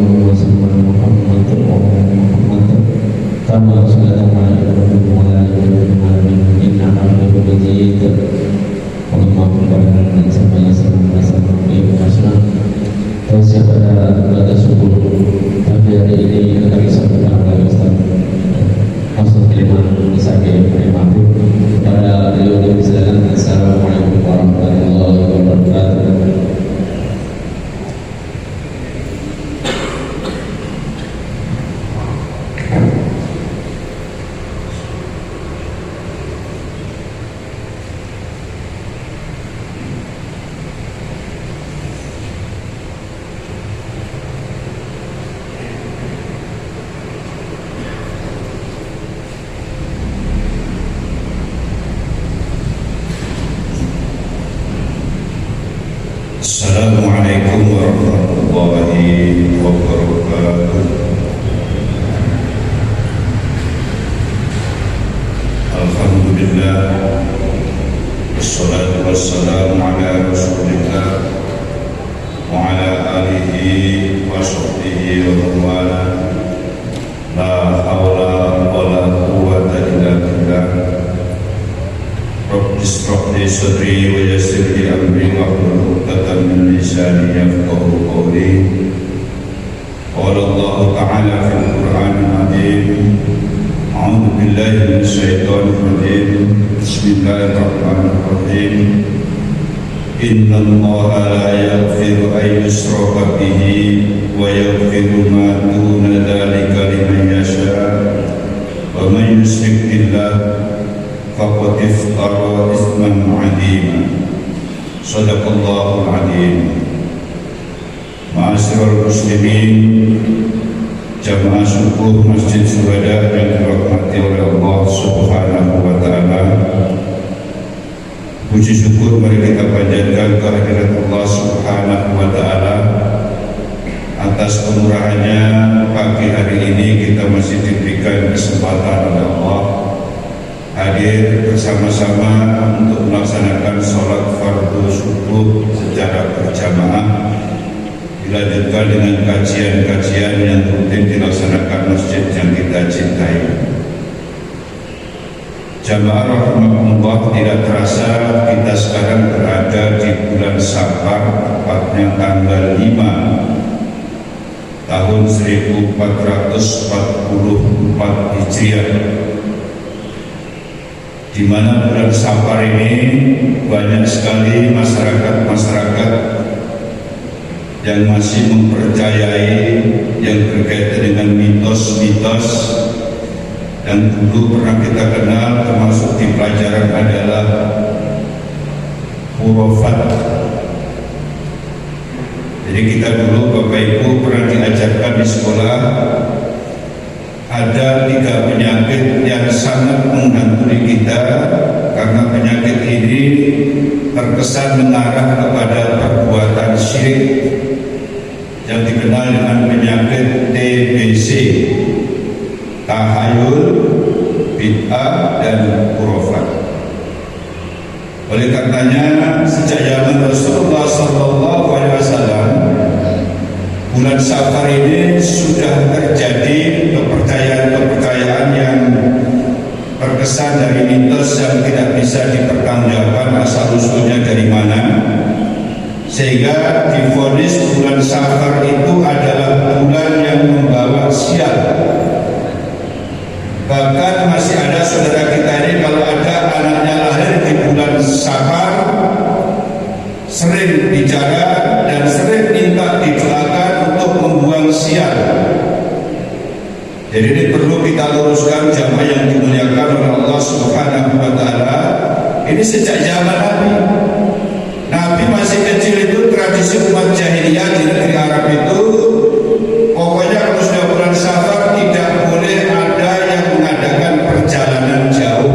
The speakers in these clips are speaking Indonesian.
وسلم على محمد وعلى محمد كما صليت على إبراهيم وعلى آل إبراهيم إنك حميد مجيد اللهم بارك لنا sama sama Islam terus pada subuh tapi hari ini kita bisa berdoa Ustaz masuk kelima bisa kelima pada beliau dipersilakan. Assalamualaikum warahmatullahi wabarakatuh. Assalamualaikum warahmatullahi wabarakatuh. Alhamdulillah, wassalatu wassalamu ala rasulillah wa ala alihi wa sahbihi wa man wala. La hawla wa la quwwata illa billah. Rabbi ishrah li sadri wa yassir li amri wahlul 'uqdatam min lisani yafqahu qawli. Qala Allah ta'ala fil Qur'anil 'azim. A'udzu billahi minasy syaithanir rajim. Bismillahirrahmanirrahim. Inna Allaha la yaghfiru an yushraka bihi wa yaghfiru ma duna dzalika liman yasha'. Wa man yushrik billah faqad iftara isman 'azima. Shadaqallahul 'azim. Ma'asyiral muslimin, jamaah subuh Masjid Syuhada yang dirahmati oleh Allah Subhanahu wa taala. Puji syukur mari kita panjatkan kehadirat Allah Subhanahu wa taala atas kemurahannya. Pagi hari ini kita masih diberikan kesempatan oleh Allah hadir bersama-sama untuk melaksanakan sholat fardu subuh secara berjamaah, dilanjutkan dengan kajian-kajian yang rutin dilaksanakan masjid yang kita cintai. Jamaah rahimakumullah, tidak terasa kita sekarang berada di bulan Safar, tepatnya tanggal 5 tahun 1444 Hijriah, di mana bulan Safar ini banyak sekali masyarakat yang masih mempercayai yang berkaitan dengan mitos-mitos yang dulu pernah kita kenal, termasuk di pelajaran adalah khurafat. Jadi kita dulu Bapak Ibu pernah diajarkan di sekolah ada 3 penyakit yang sangat menghantui kita, karena penyakit ini terkesan mengarah kepada perbuatan syirik yang dikenal dengan penyakit TBC, tahayul, bid'ah, dan khurafat. Oleh karenanya sejak zaman Rasulullah SAW, bulan Safar ini sudah terjadi kepercayaan yang terkesan dari mitos yang tidak bisa dipertanggungjawabkan asal usulnya dari mana, sehingga divonis bulan Safar itu adalah bulan yang membawa sial. Bahkan masih ada saudara kita ini kalau ada anaknya lahir di bulan Safar sering bicara dan sering minta didoakan untuk membuang sial. Jadi ini perlu kita luruskan jamaah yang dimuliakan oleh Allah Subhanahu wa taala. Ini sejak zaman Nabi masih kecil itu, tradisi umat jahiliyah di negeri Arab itu pokoknya kalau sudah bulan Safar tidak boleh ada yang mengadakan perjalanan jauh,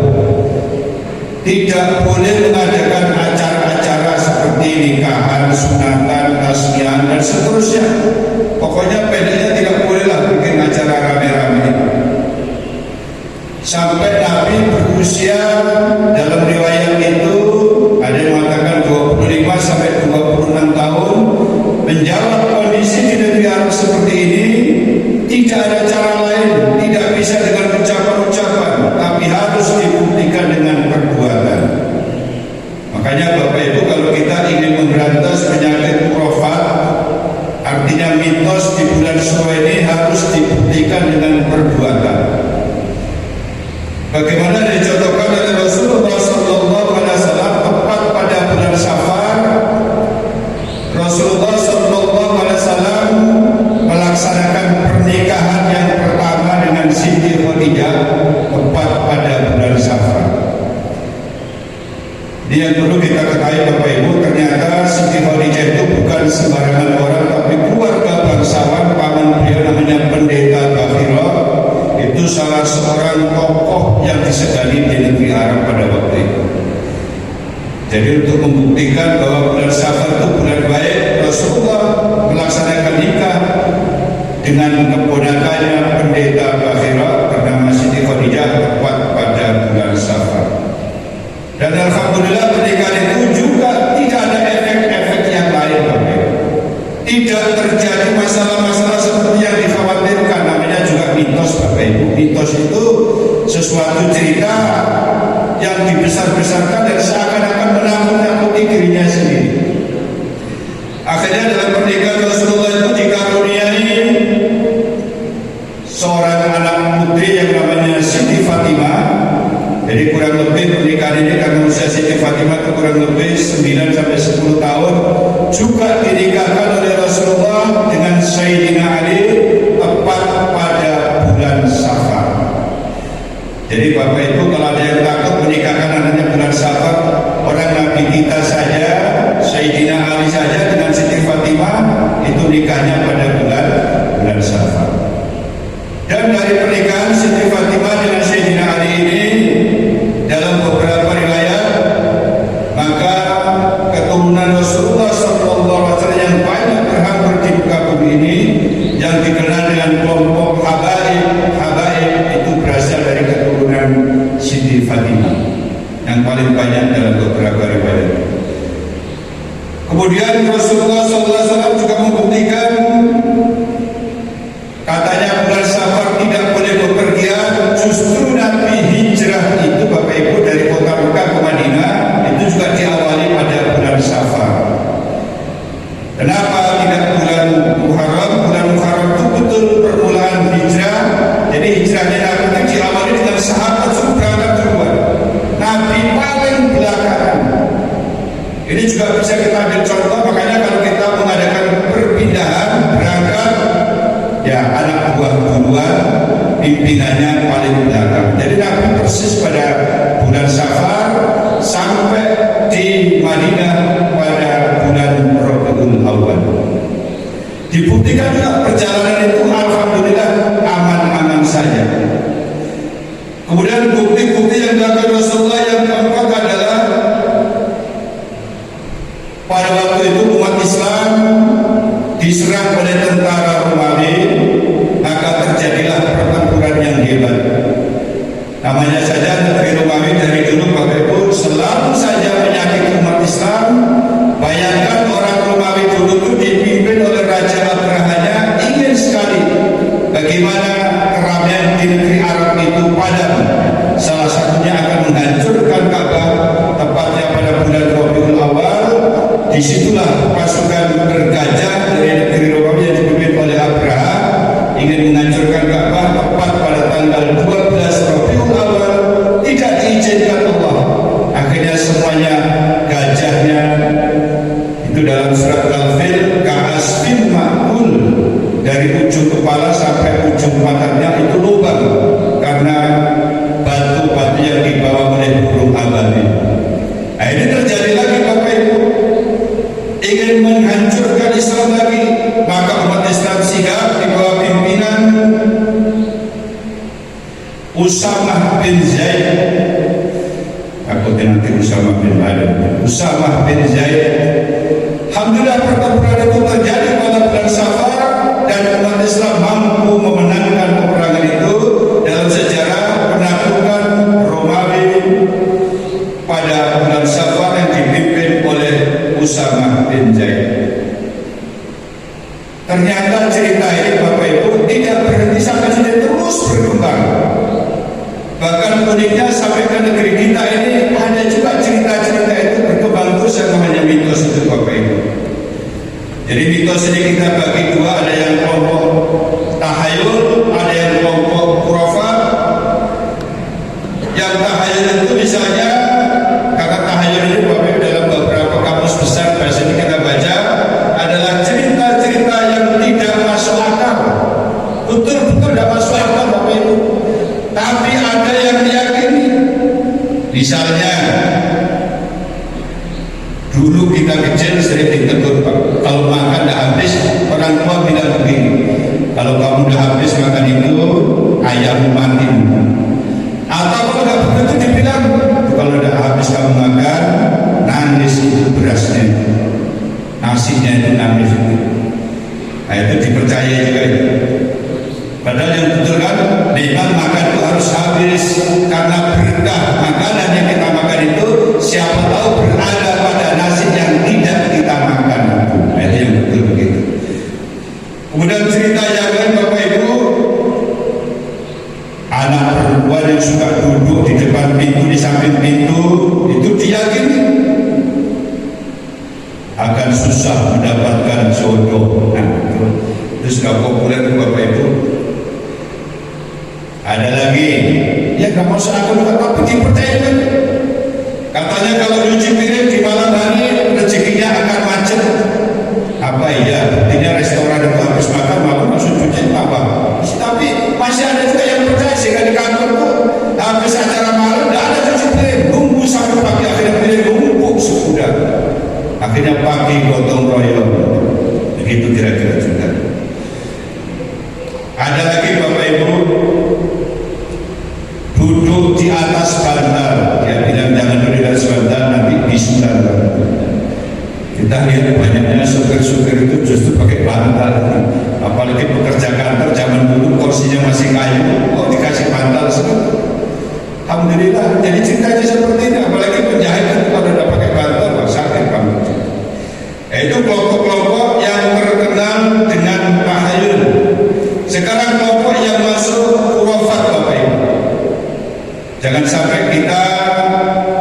tidak boleh mengadakan acara-acara seperti nikahan, sunatan, tasmian, dan seterusnya. Pokoknya pendeknya tidak bolehlah bikin acara rame-rame. Sampai Nabi berusia, dalam riwayat itu ada yang mengatakan 25 sampai 26 tahun, menjawab kondisi di negeri bulan Syawal ini harus dibuktikan dengan perbuatan. Bagaimana dicontohkan oleh Rasulullah Sallallahu Alaihi Wasallam tepat pada bulan Safar, Rasulullah Sallallahu Alaihi Wasallam melaksanakan pernikahan yang pertama dengan Siti Khadijah tepat pada bulan Safar. Ini yang perlu kita ketahui Bapak Ibu, ternyata Siti Khadijah itu bukan sembarangan orang, tapi keluarga bangsawan. Paman beliau namanya Pendeta Bakhira, itu salah seorang tokoh yang disegani di negeri Arab pada waktu itu. Jadi untuk membuktikan bahwa bulan Safar itu bulan baik, Rasulullah melaksanakan nikah dengan keponakannya Pendeta Bakhira bernama Siti Khadijah tepat pada bulan Safar. Dan alhamdulillah pernikahan itu juga tidak ada efek-efek yang lain, Bapak Ibu. Tidak terjadi masalah-masalah seperti yang dikhawatirkan, namanya juga mitos, Bapak Ibu. Mitos itu sesuatu cerita yang dibesar-besarkan dan seakan-akan menakut-nakuti dirinya sendiri. Akhirnya dalam pernikahan Rasulullah itu dikaruniai seorang anak putri yang namanya Siti Fatimah. Jadi kurang lebih pernikahan ini karena usia Siti Fatimah itu kurang lebih 9 sampai 10 tahun, juga dinikahkan oleh Rasulullah dengan Sayyidina Ali tepat pada bulan Safar. Jadi Bapak Ibu, kalau ada yang takut menikahkan anaknya bulan Safar, orang Nabi kita saja, Sayyidina Ali saja dengan Siti Fatimah itu nikahnya pada bulan Safar. Dan dari pernikahan Siti Fatimah dengan Sayyidina Ali ini, dalam beberapa riwayat, maka keturunan Rasulullah SAW yang banyak berhampir di muka bumi ini, yang dikenal dengan kelompok Habaib itu berasal dari keturunan Siti Fatimah yang paling banyak dalam beberapa riwayat. Kemudian Rasulullah SAW juga membuktikan, katanya bulan Safar tidak boleh bepergian. Justru Nabi hijrah itu Bapak Ibu dari kota Mekah ke Madinah itu juga diawali pada bulan Safar. Kenapa tidak bulan Muharram? Bulan Muharram itu betul permulaan hijrah. Jadi hijrahnya Nabi itu diawali dengan sahabat suruh berangkat duluan, Nabi paling belakangan. Ini juga bisa kita ambil contoh. Makanya kalau kita mengadakan perpindahan berangkat, ya anak buah duluan, pimpinannya paling belakang. Jadi Nabi persis pada bulan Safar sampai di Madinah pada bulan Rabiul Awal. Dibuktikan juga perjalanan itu alhamdulillah aman-aman saja. Kemudian bukti-bukti yang dilakukan Rasulullah yang keempat adalah pada waktu itu umat Islam diserang oleh tentara Romawi, maka terjadilah pertempuran yang hebat. Namanya saja negeri Romawi dari dulu Bapak Ibu selalu saja menyakiti umat Islam. Bayangkan orang Romawi dulu itu dipimpin oleh Raja Abrahanya ingin sekali bagaimana keramaian di negeri Arab itu padam. Salah satunya akan menghancurkan Ka'bah tepatnya pada bulan Rabiul Awal. Disitulah pasukan bergajah dari negeri Romawi yang dipimpin oleh Abraham ingin menghancurkan Ka'bah tepat pada tanggal 12 Rabiul Awal. Tidak diizinkan Allah. Akhirnya semuanya gajahnya itu dalam surat Al-Fil ka'asfin ma'kul, dari ujung kepala sampai ujung matanya itu lubang karena batu-batu yang dibawa oleh burung ababil. Nah, ini terjadi lagi Bapak Ibu, ingin menghancurkan Islam lagi, maka umat Islam sigap di bawah pimpinan Usamah bin Zaid. Aku nanti Usamah bin Laden. Usamah bin Zaid. Alhamdulillah pertempuran itu terjadi pada bulan Safar dan umat Islam mampu memenangkan peperangan itu dalam sejarah penaklukan Romawi pada bulan Safar yang dipimpin oleh Usamah bin Zaid. Ternyata cerita ini Bapak Ibu tidak berhenti sampai sini, terus berkembang. Bahkan uniknya sampai ke negeri kita ini ada juga cerita-cerita itu berkembang terus yang namanya mitos itu Bapak Ibu. Jadi mitos ini kita bagi dua, ada yang kelompok betul-betul tidak masuk akal Bapak Ibu. Tapi ada yang meyakini. Misalnya dulu kita kecil sering ditegur Pak, kalau makan tidak habis orang tua bilang begini, kalau kamu udah habis makan itu ayam mati. Atau kalau nggak begitu dibilang, kalau udah habis kamu makan nangis itu berasnya, nasinya itu nangis itu. Nah itu dipercaya juga itu. Padahal yang betul kan, memang makan itu harus habis karena berkah makanan yang kita makan itu siapa tahu berada pada nasi yang tidak kita makan. Nah itu yang betul begitu. Kemudian cerita yang lain Bapak Ibu, anak perempuan yang suka duduk di depan pintu, di samping pintu, itu diyakini akan susah mendapatkan jodoh. Nah itu sudah populer Bapak Ibu. Ada lagi, ya nggak mau aku juga, tapi dipercaya kan? Katanya kalau cuci piring di malam hari rezekinya akan macet. Apa iya? Buktinya restoran itu habis makan malam langsung cuci apa? Tapi masih ada juga yang percaya sehingga di kantor tuh habis acara malam tidak ada cuci piring, nunggu sampai pagi, akhirnya piring numpuk sudah. Akhirnya pagi gotong royong. Begitu kira-kira juga. Ada lagi Bapak Ibu, duduk di atas bantal, dia bilang jangan duduk di atas bantal nanti bisulan. Kita lihat banyaknya supir-supir itu justru pakai bantal, apalagi pekerja kantor zaman dulu kursinya masih kayu, kok dikasih bantal semua. Alhamdulillah, jadi ceritanya seperti ini, apalagi penjahit itu kalau udah pakai bantal, wah sakit banget. Itu kelompok-kelompok yang terkenal dengan tahayul. Sekarang kelompok yang masuk khurafat Bapak Ibu. Jangan sampai kita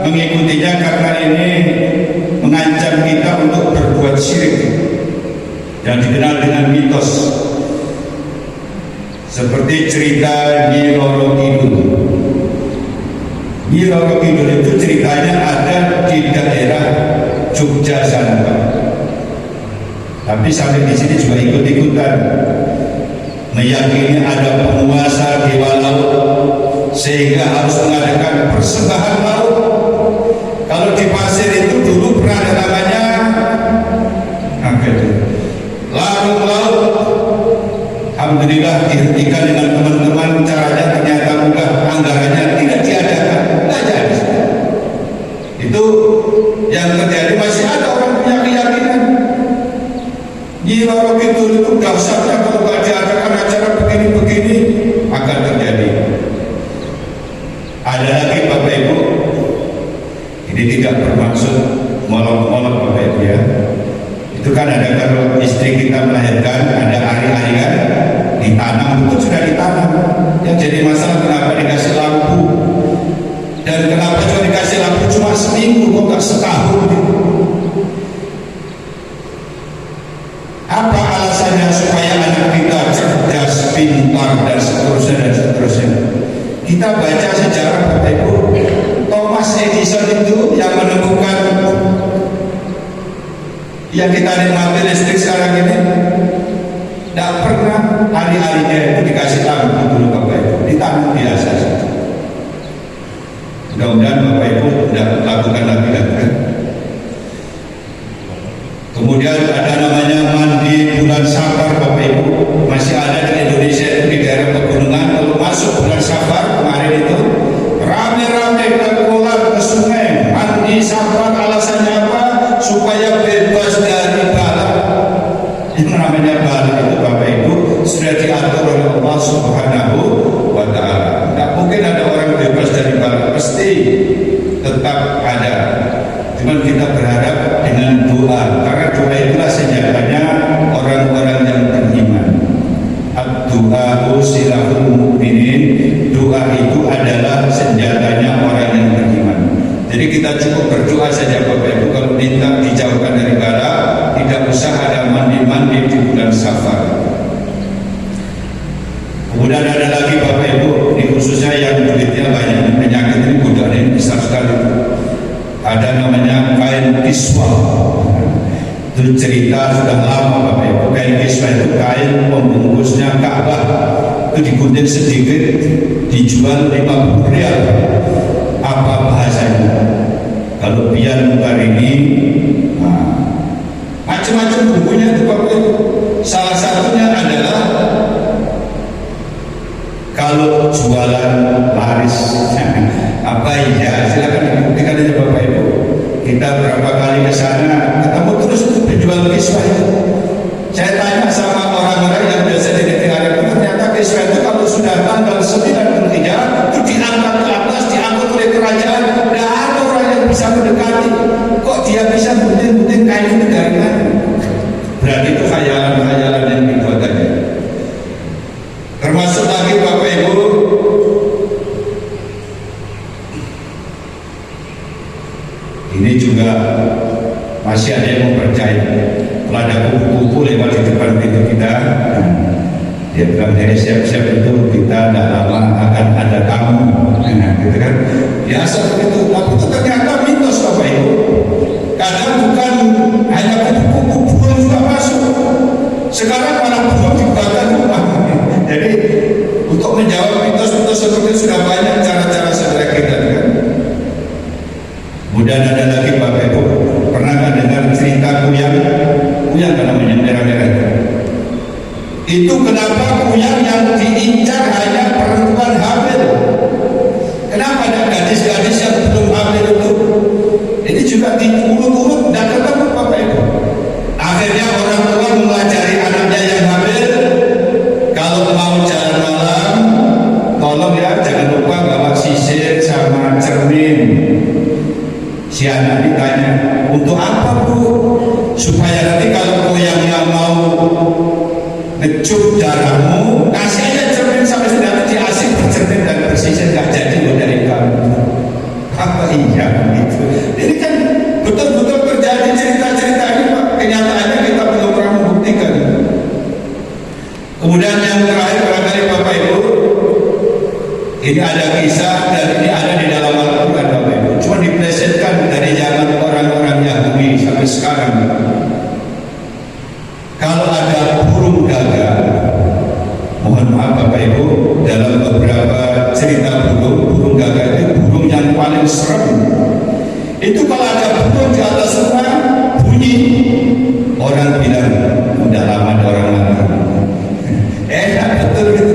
mengikutinya karena ini mengancam kita untuk berbuat syirik yang dikenal dengan mitos. Seperti cerita Nyi Roro Kidul. Nyi Roro Kidul itu ceritanya ada di daerah Jogja sana, tapi sampai di sini juga ikut-ikutan meyakini ada penguasa dewa laut sehingga harus mengadakan persembahan laut. Kalau di pasir itu dulu pernah ada namanya larung laut. Alhamdulillah dihentikan dengan teman-teman, caranya ternyata mudah, anggarannya tidak diadakan, tidak jadi. Itu yang terjadi, masih ada orang punya keyakinan Nyi Roro Kidul itu dahsyatnya kalau tidak diadakan acara begini-begini akan terjadi. Ada lagi Bapak Ibu, ini tidak bermaksud molok-molok Bapak Ibu ya. Itu kan ada kalau istri kita melahirkan ada ari-arian ditanam, itu sudah ditanam. Yang jadi masalah kenapa dikasih lampu, dan kenapa cuma dikasih lampu cuma seminggu kok nggak setahun gitu. Apa alasannya? Supaya anak kita cerdas, pintar dan seterusnya dan seterusnya. Kita baca sejarah Bapak Ibu, Thomas Edison itu yang menemukan yang kita nikmati listrik sekarang ini, tidak pernah hari-harinya itu dikasih lampu dulu Bapak Ibu, ditanam biasa saja. Mudah-mudahan Bapak Ibu tidak lakukan lagi kan. Kemudian ada namanya mandi bulan Safar Bapak Ibu, masih ada di Indonesia itu di daerah pegunungan. Kalau masuk bulan Safar kemarin itu rame-rame ke kolam, ke sungai mandi Safar. Alasannya apa? Supaya bebas dari bala. Yang namanya bala itu Bapak Ibu sudah diatur oleh Allah Subhanahu wa Ta'ala. Tidak mungkin ada orang bebas dari bala, pasti tetap ada. Cuman kita berharap dengan doa, karena doa itulah senjatanya orang-orang yang beriman. Ad-du'a'u silahul mu'minin. Doa itu adalah senjatanya orang yang beriman. Jadi kita cukup berdoa saja Bapak Ibu, kalau minta dijauhkan dari bala, tidak usah ada mandi-mandi di bulan Safar. Kemudian ada lagi Bapak Ibu, ini khususnya yang kulitnya banyak penyakit, ini godaan ini besar sekali. Ada namanya kain kiswah. Itu cerita sudah lama Bapak Ibu. Kain kiswah itu kain pembungkusnya Ka'bah. itu digunting sedikit dijual 50 rial. Apa bahasanya? Kalau pian mungkar ini macam-macam bukunya itu Bapak Ibu. Salah satunya adalah kalau jualan laris apa ya, silakan dibuktikan aja Bapak Ibu. Kita berapa kali ke sana ketemu terus itu penjual kiswah itu. Saya tanya sama orang-orang yang biasa di negara itu, ternyata kiswah itu kalau sudah tanggal 9 Dzulhijjah itu diangkat ke atas, diangkat oleh kerajaan. Tidak ada orang yang bisa mendekati. Kok dia bisa gunting-gunting kain itu dari mana? Berarti itu khayalan-khayalan yang dibuat aja. Termasuk lagi Bapak Ibu, ini juga masih ada yang mempercayai. Kalau ada kupu-kupu lewat di depan pintu kita, dia bilang dari siap-siap itu kita tidak lama akan ada tamu, gitu kan? Biasa begitu. Tapi itu ternyata mitos Bapak Ibu. Kadang bukan hanya kupu-kupu, burung juga masuk. Sekarang malah burung dibakar rumah. Jadi untuk menjawab mitos-mitos seperti itu sudah banyak cara-cara sederhana kita, kan? Kemudian ada lagi Bapak Ibu, pernah nggak dengar cerita kuyang kan namanya, merah-merah itu kenapa kuyang yang diincar hanya perempuan hamil? Kenapa ada gadis-gadis yang belum hamil itu? Ini juga diurut-urut dan ketemu Bapak Ibu. Akhirnya orang tua mengajari anaknya yang hamil, kalau mau jalan malam tolong ya jangan lupa bawa sisir sama cermin. Si anak ditanya, untuk apa Bu? Supaya nanti kalau kuyangnya mau ngecup darahmu, kasih aja cermin sampai sudah diasih bercermin dan bersisir, nggak jadi loh dari kamu. Apa iya gitu? Ini kan betul-betul terjadi cerita-cerita ini Pak. Kenyataannya kita belum pernah membuktikan. Kemudian yang terakhir barangkali Bapak Ibu, ini ada kisah dan ini ada di dalam Al-Quran Bapak Ibu. Cuma diplesetkan dari zaman orang-orang Yahudi sampai sekarang. Kalau ada burung gagak, mohon maaf Bapak Ibu, dalam beberapa cerita burung gagak itu burung yang paling serem. Itu kalau ada burung di atas rumah bunyi, orang bilang udah lama ada orang mati. Enak betul gitu.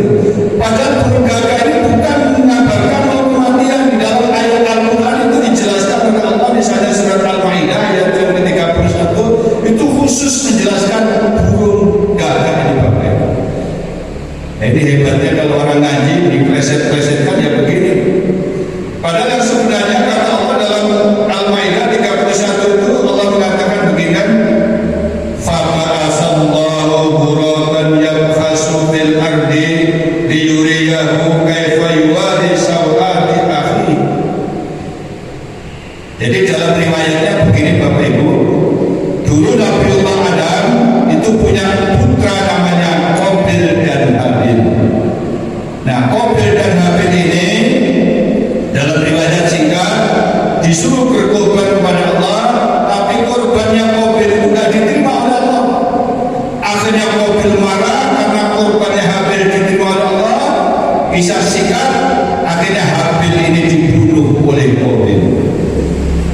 Padahal burung gagak ini bukan mengabarkan kematian. Di dalam ayat Al-Quran itu dijelaskan oleh Allah, misalnya surat Al-Maidah ayat yang ke-31 itu khusus menjelaskan burung gagak ini Bapak Ibu. Ini hebatnya kalau orang ngaji dipleset-plesetkan ya begini. Padahal yang sebenarnya kata Allah dalam Al-Maidah 31 itu Allah mengatakan begini kan, faba'atsallahu ghuraban yabhasu fil ardi liyuriyahu kaifa yuwari sawati akhi. Jadi dalam riwayatnya begini Bapak Ibu, dulu Nabiullah Adam itu punya putra namanya Qabil dan Habil. Nah Qabil dan Habil ini dalam riwayat singkat disuruh berkorban kepada Allah, tapi korbannya Qabil itu tidak diterima oleh Allah. Akhirnya Qabil marah karena korbannya Habil diterima oleh Allah, kisah singkat akhirnya Habil ini dibunuh oleh Qabil.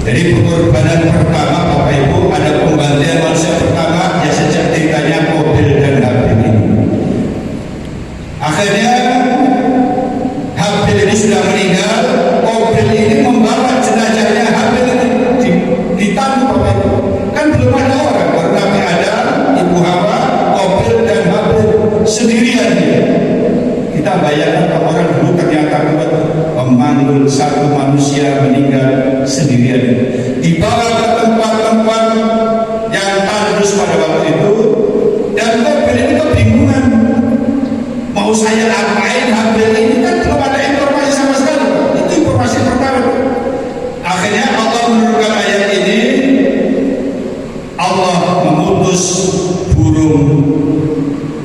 Jadi pengorbanan pertama Bapak Ibu, ada pembantaian manusia pertama ya sejak ceritanya Qabil dan Habil ini. Akhirnya Habil ini sudah meninggal, Qabil ini membawa jenazahnya Habil ini ditandu Bapak Ibu. Kan belum ada orang, baru Nabi Adam, Ibu Hawa, Qabil dan Habil sendirian dia. Kita bayangkan orang dulu ternyata buat memanggil satu manusia meninggal sendirian, dibawa ke tempat-tempat yang tandus pada waktu itu, dan Qabil ini kebingungan mau saya apain Habil ini, kan belum ada informasi sama sekali. Itu informasi pertama. Akhirnya Allah menurunkan ayat ini, Allah mengutus burung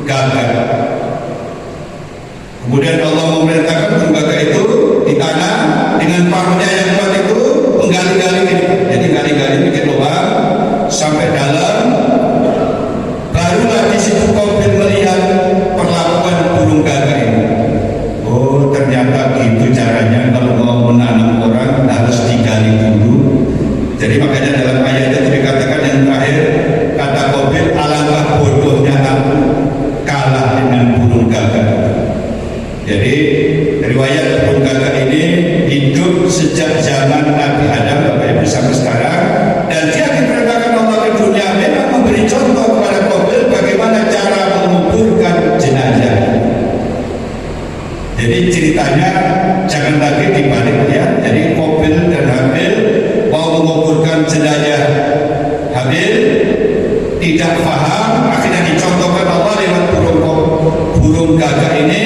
gagak. Kemudian Allah memerintahkan burung gagak itu di tanah dengan paruhnya yang kuat itu menggali-gali ini. Jadi gali-gali bikin lubang sampai dalam. Barulah di situ Qabil melihat perlakuan burung gagak ini. Jadi riwayat burung gagak ini hidup sejak zaman Nabi Adam Bapak Ibu sampai sekarang, dan dia diperintahkan Allah ke dunia memang memberi contoh kepada Qabil bagaimana cara menguburkan jenazah. Jadi ceritanya jangan lagi dibalik ya. Jadi Qabil dan Habil mau menguburkan jenazah Habil, tidak paham, akhirnya dicontohkan Allah lewat burung gagak ini.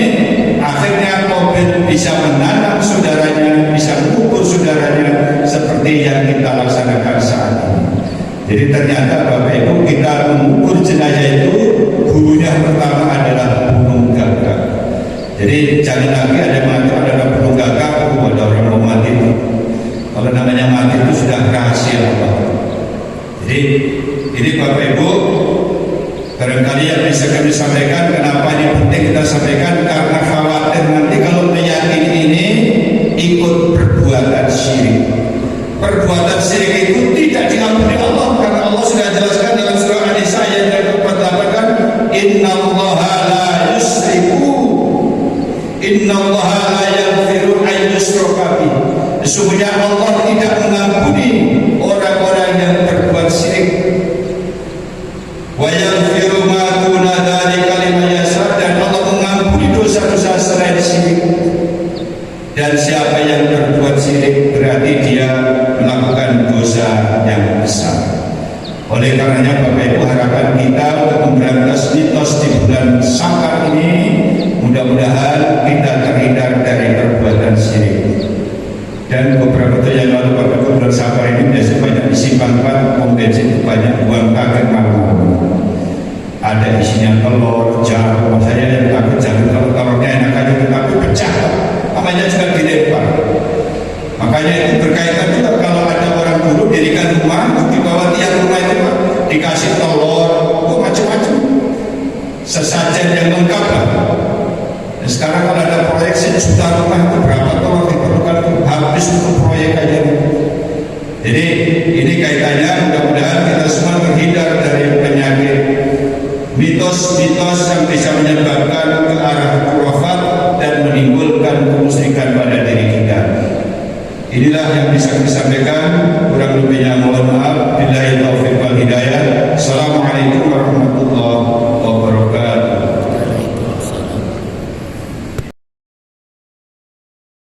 Akhirnya Qabil bisa menanam saudaranya, bisa mengubur saudaranya seperti yang kita laksanakan saat ini. Jadi ternyata Bapak Ibu, kita mengubur jenazah itu gurunya pertama adalah burung gagak. Jadi jangan lagi ada mengatakan ada burung gagak, ada orang mau mati itu. Kalau namanya mati itu sudah rahasia Allah. Jadi ini Bapak Ibu, barangkali yang bisa kami sampaikan. Kenapa ini penting kita sampaikan? Karena khawatir nanti kalau meyakini ini ikut perbuatan syirik. Perbuatan syirik itu tidak diampuni Allah, karena Allah sudah jelaskan dalam surah An-Nisa ayat yang ke-48 kan, innallaha la yusriku, innallaha la yaghfiru an yushraka bih. Sesungguhnya Allah tidak mengampuni orang-orang yang berbuat syirik. Wa yaghfiru ma duna dzalika liman yasha, dan Allah mengampuni dosa-dosa selain syirik. Dan siapa yang berbuat syirik berarti dia melakukan dosa yang besar. Oleh karenanya Bapak Ibu, harapan kita untuk memberantas mitos di bulan Safar ini, mudah-mudahan kita terhindar dari perbuatan syirik. Dan beberapa tahun yang lalu Bapak Ibu, bulan Safar ini biasa banyak isi pangkat, pom bensin banyak buang pakai malam. Ada isinya telur, jarum. Saya yang takut jarum, kalau telurnya enak aja tetapi pecah, makanya juga dilempar. Makanya itu berkaitan juga kalau ada orang dulu dirikan rumah, di bawah tiang rumah itu dikasih telur, macam-macam, sesajen yang lengkap lah. Dan sekarang kalau ada proyek sejuta rumah itu berapa telur diperlukan, habis untuk proyek aja. Jadi ini kaitannya, mudah-mudahan kita semua terhindar dari penyakit mitos-mitos yang bisa menyebabkan ke arah khurafat dan menimbulkan kemusyrikan pada diri kita. Inilah yang bisa kami sampaikan.